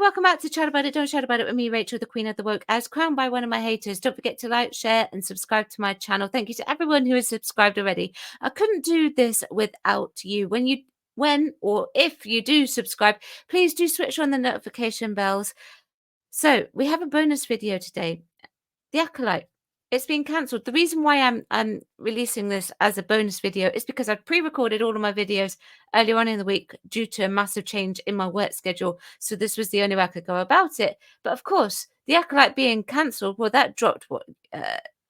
welcome back to Chat About It, Don't Chat About It with me, Rachel, the Queen of the Woke, as crowned by one of my haters. Don't forget to like, share, and subscribe to my channel. Thank you to everyone who has subscribed already. I couldn't do this without you. When or if you do subscribe, please do switch on the notification bells. So we have a bonus video today. The Acolyte. It's been cancelled. The reason why I'm releasing this as a bonus video is because I've pre-recorded all of my videos earlier on in the week due to a massive change in my work schedule. So this was the only way I could go about it. But of course, The Acolyte being cancelled, well, that dropped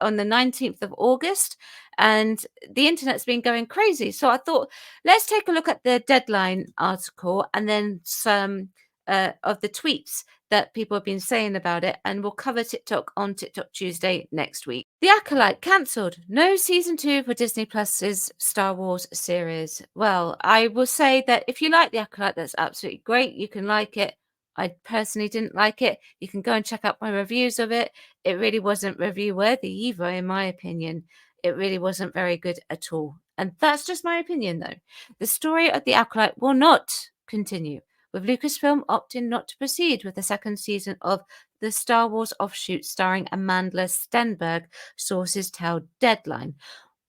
on the 19th of August, and the internet's been going crazy. So I thought, let's take a look at the Deadline article and then some of the tweets that people have been saying about it, and we'll cover TikTok on TikTok Tuesday next week. The Acolyte cancelled. No season 2 for Disney Plus's Star Wars series. Well, I will say that if you like The Acolyte, that's absolutely great. You can like it. I personally didn't like it. You can go and check out my reviews of it. It really wasn't review worthy either, in my opinion. It really wasn't very good at all. And that's just my opinion, though. The story of The Acolyte will not continue, with Lucasfilm opting not to proceed with the second season of the Star Wars offshoot starring Amanda Stenberg, sources tell Deadline.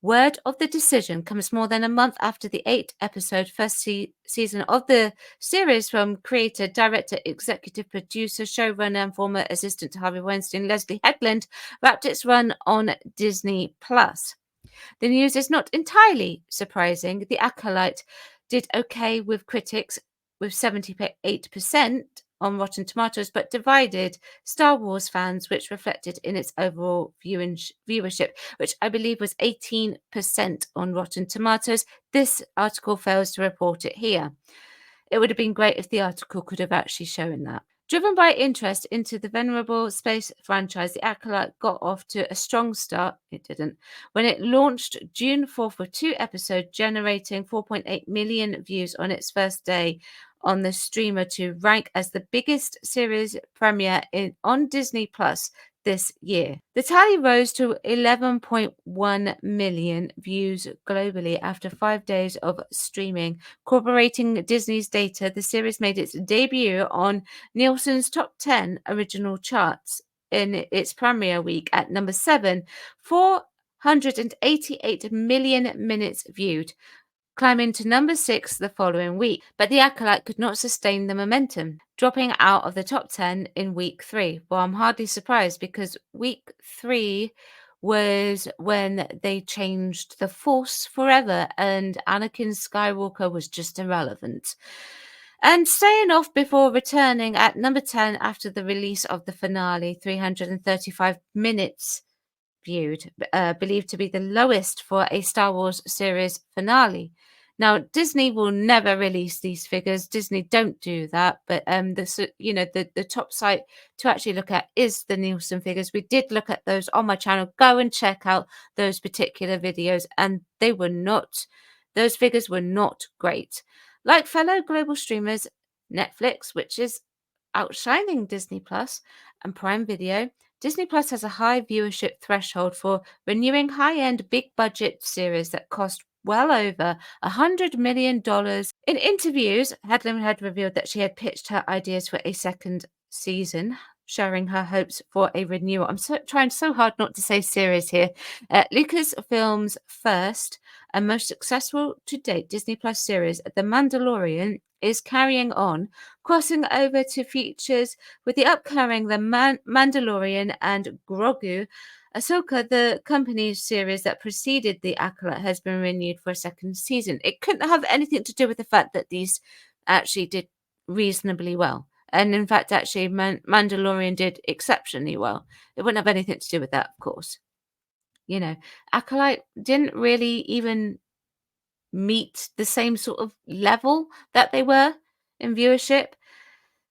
Word of the decision comes more than a month after the 8-episode first season of the series from creator, director, executive producer, showrunner, and former assistant to Harvey Weinstein, Leslie Headland, wrapped its run on Disney+. The news is not entirely surprising. The Acolyte did okay with critics, with 78% on Rotten Tomatoes, but divided Star Wars fans, which reflected in its overall viewership, which I believe was 18% on Rotten Tomatoes. This article fails to report it here. It would have been great if the article could have actually shown that. Driven by interest into the venerable space franchise, The Acolyte got off to a strong start. It didn't. When it launched June 4th with 2 episodes, generating 4.8 million views on its first day on the streamer to rank as the biggest series premiere on Disney Plus this year. The tally rose to 11.1 million views globally after 5 days of streaming. Corroborating Disney's data, the series made its debut on Nielsen's top 10 original charts in its premiere week at number 7, 488 million minutes viewed, climbing to number 6 the following week. But The Acolyte could not sustain the momentum, dropping out of the top 10 in week 3. Well, I'm hardly surprised, because week 3 was when they changed the Force forever and Anakin Skywalker was just irrelevant. And staying off before returning at number 10 after the release of the finale, 335 minutes viewed, believed to be the lowest for a Star Wars series finale. Now, Disney will never release these figures. Disney don't do that, but the top site to actually look at is the Nielsen figures. We did look at those on my channel. Go and check out those particular videos, and those figures were not great. Like fellow global streamers, Netflix, which is outshining Disney Plus, and Prime Video, Disney Plus has a high viewership threshold for renewing high-end, big-budget series that cost well over $100 million. In interviews, Headland had revealed that she had pitched her ideas for a second season, sharing her hopes for a renewal. I'm trying so hard not to say series here. Lucasfilm's first and most successful to date Disney Plus series, The Mandalorian, is carrying on, crossing over to features with the upcoming The Mandalorian and Grogu. Ahsoka, the company's series that preceded The Acolyte, has been renewed for a second season. It couldn't have anything to do with the fact that these actually did reasonably well. And in fact, actually, Mandalorian did exceptionally well. It wouldn't have anything to do with that, of course. You know, Acolyte didn't really even meet the same sort of level that they were in viewership.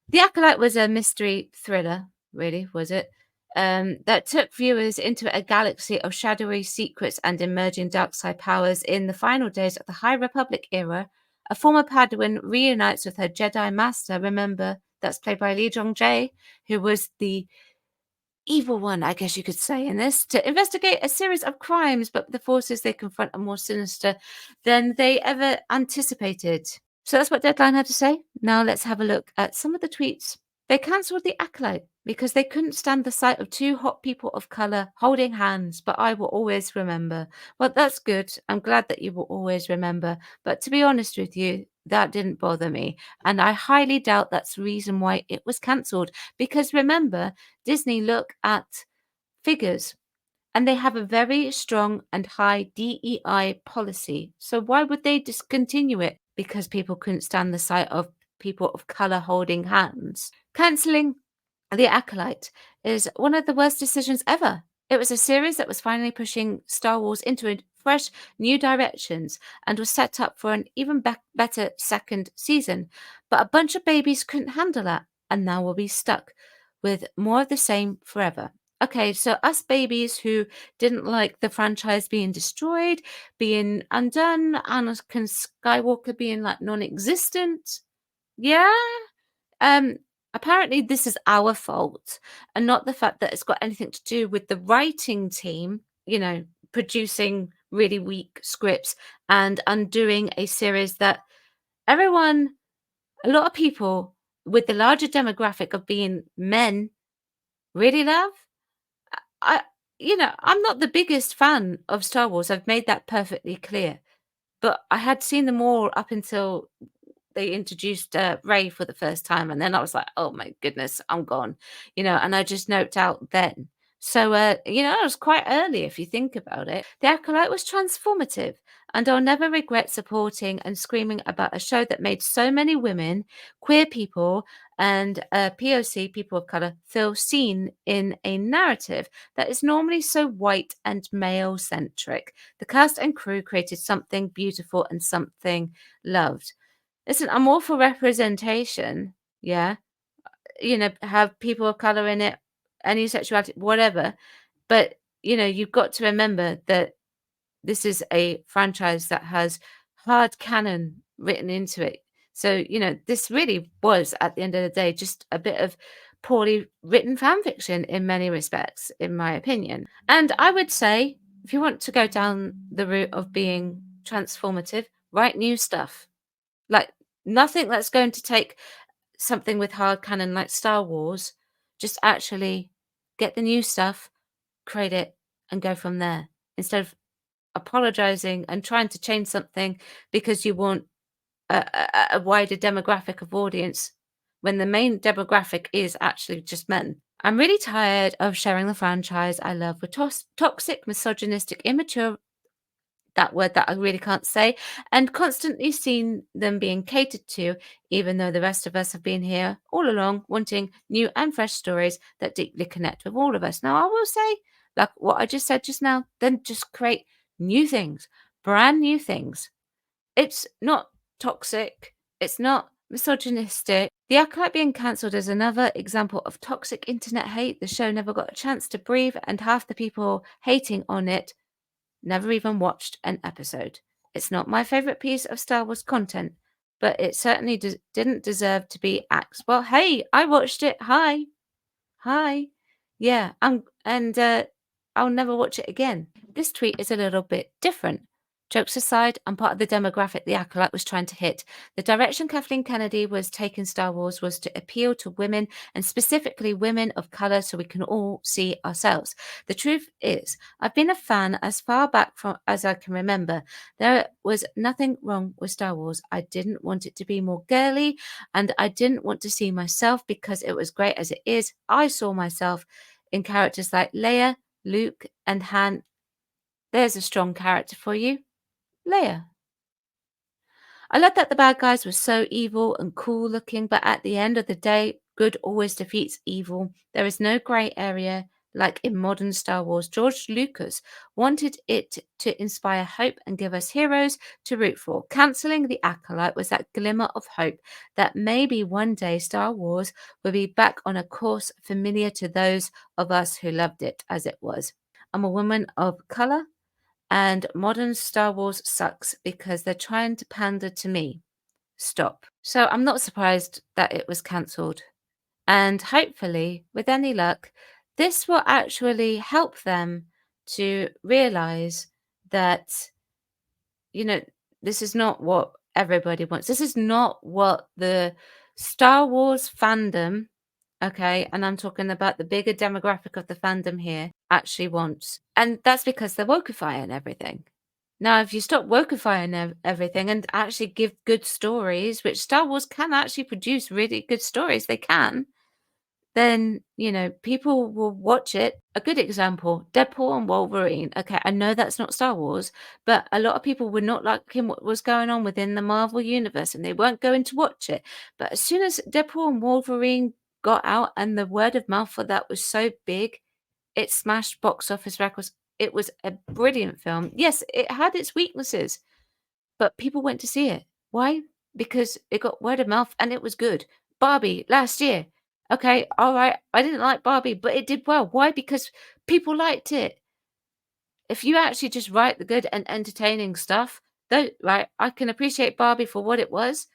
The Acolyte was a mystery thriller, really, was it? That took viewers into a galaxy of shadowy secrets and emerging dark side powers. In the final days of the High Republic era, a former Padawan reunites with her Jedi Master. Remember, that's played by Lee Jong-jae, who was the evil one, I guess you could say, in this, to investigate a series of crimes, but the forces they confront are more sinister than they ever anticipated. So that's what Deadline had to say. Now let's have a look at some of the tweets They cancelled The Acolyte because they couldn't stand the sight of two hot people of colour holding hands, but I will always remember. Well, that's good. I'm glad that you will always remember. But to be honest with you, that didn't bother me. And I highly doubt that's the reason why it was cancelled. Because remember, Disney look at figures and they have a very strong and high DEI policy. So why would they discontinue it? Because people couldn't stand the sight of people of colour holding hands. Cancelling The Acolyte is one of the worst decisions ever. It was a series that was finally pushing Star Wars into a fresh, new directions and was set up for an even better second season. But a bunch of babies couldn't handle that, and now we'll be stuck with more of the same forever. Okay, so us babies who didn't like the franchise being destroyed, being undone, Anakin Skywalker being like non-existent. Yeah, um, apparently this is our fault and not the fact that it's got anything to do with the writing team, producing really weak scripts and undoing a series that everyone, a lot of people with the larger demographic of being men really love. I, I'm not the biggest fan of Star Wars. I've made that perfectly clear, but I had seen them all up until they introduced Ray for the first time, and then I was like, "Oh my goodness, I'm gone," and I just noped out then. So, it was quite early if you think about it. The Acolyte was transformative, and I'll never regret supporting and screaming about a show that made so many women, queer people, and POC people of color feel seen in a narrative that is normally so white and male centric. The cast and crew created something beautiful and something loved. Listen, I'm all for representation, yeah, have people of color in it, any sexuality, whatever, but, you've got to remember that this is a franchise that has hard canon written into it. So, this really was, at the end of the day, just a bit of poorly written fan fiction in many respects, in my opinion. And I would say, if you want to go down the route of being transformative, write new stuff. Like, nothing that's going to take something with hard canon like Star Wars, just actually get the new stuff, create it, and go from there. Instead of apologizing and trying to change something because you want a wider demographic of audience when the main demographic is actually just men. I'm really tired of sharing the franchise I love with toxic, misogynistic, immature, that word that I really can't say, and constantly seen them being catered to, even though the rest of us have been here all along wanting new and fresh stories that deeply connect with all of us. Now, I will say, like what I just said just now, then just create new things, brand new things. It's not toxic, it's not misogynistic. The Acolyte being cancelled is another example of toxic internet hate. The show never got a chance to breathe, and half the people hating on it never even watched an episode. It's not my favorite piece of Star Wars content, but it certainly didn't deserve to be axed. Well, hey, I watched it. Hi. Hi. Yeah, I'll never watch it again. This tweet is a little bit different. Jokes aside, I'm part of the demographic the Acolyte was trying to hit. The direction Kathleen Kennedy was taking Star Wars was to appeal to women, and specifically women of color, so we can all see ourselves. The truth is, I've been a fan as far back from as I can remember. There was nothing wrong with Star Wars. I didn't want it to be more girly, and I didn't want to see myself because it was great as it is. I saw myself in characters like Leia, Luke, and Han. There's a strong character for you. Leia. I love that the bad guys were so evil and cool looking, but at the end of the day, good always defeats evil. There is no grey area like in modern Star Wars. George Lucas wanted it to inspire hope and give us heroes to root for. Cancelling the Acolyte was that glimmer of hope that maybe one day Star Wars will be back on a course familiar to those of us who loved it as it was. I'm a woman of colour, and modern Star Wars sucks because they're trying to pander to me. Stop. So I'm not surprised that it was cancelled. And hopefully, with any luck, this will actually help them to realize that, you know, this is not what everybody wants. This is not what the Star Wars fandom okay? And I'm talking about the bigger demographic of the fandom here actually wants. And that's because they're wokeifying everything. Now, if you stop wokeifying everything and actually give good stories, which Star Wars can actually produce really good stories, they can, then, people will watch it. A good example, Deadpool and Wolverine. Okay, I know that's not Star Wars, but a lot of people were not liking what was going on within the Marvel universe and they weren't going to watch it. But as soon as Deadpool and Wolverine got out and the word of mouth for that was so big, it smashed box office records. It was a brilliant film. Yes, it had its weaknesses, but people went to see it. Why? Because it got word of mouth and it was good. Barbie last year. Okay, all right. I didn't like Barbie, but it did well. Why? Because people liked it. If you actually just write the good and entertaining stuff, though, right, I can appreciate Barbie for what it was.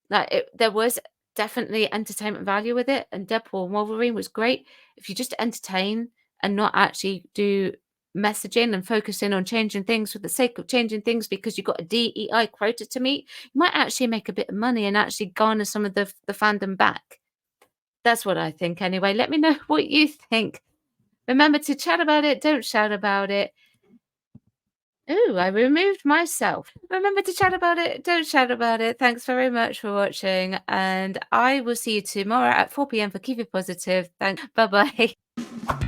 Like there was definitely entertainment value with it, and Deadpool and Wolverine was great. If you just entertain and not actually do messaging and focusing on changing things for the sake of changing things because you've got a DEI quota to meet, you might actually make a bit of money and actually garner some of the fandom back. That's what I think anyway. Let me know what you think. Remember to chat about it, don't shout about it. Ooh, I removed myself. Remember to chat about it, don't chat about it. Thanks very much for watching, and I will see you tomorrow at 4 p.m. for Keep It Positive. Thanks. Bye-bye.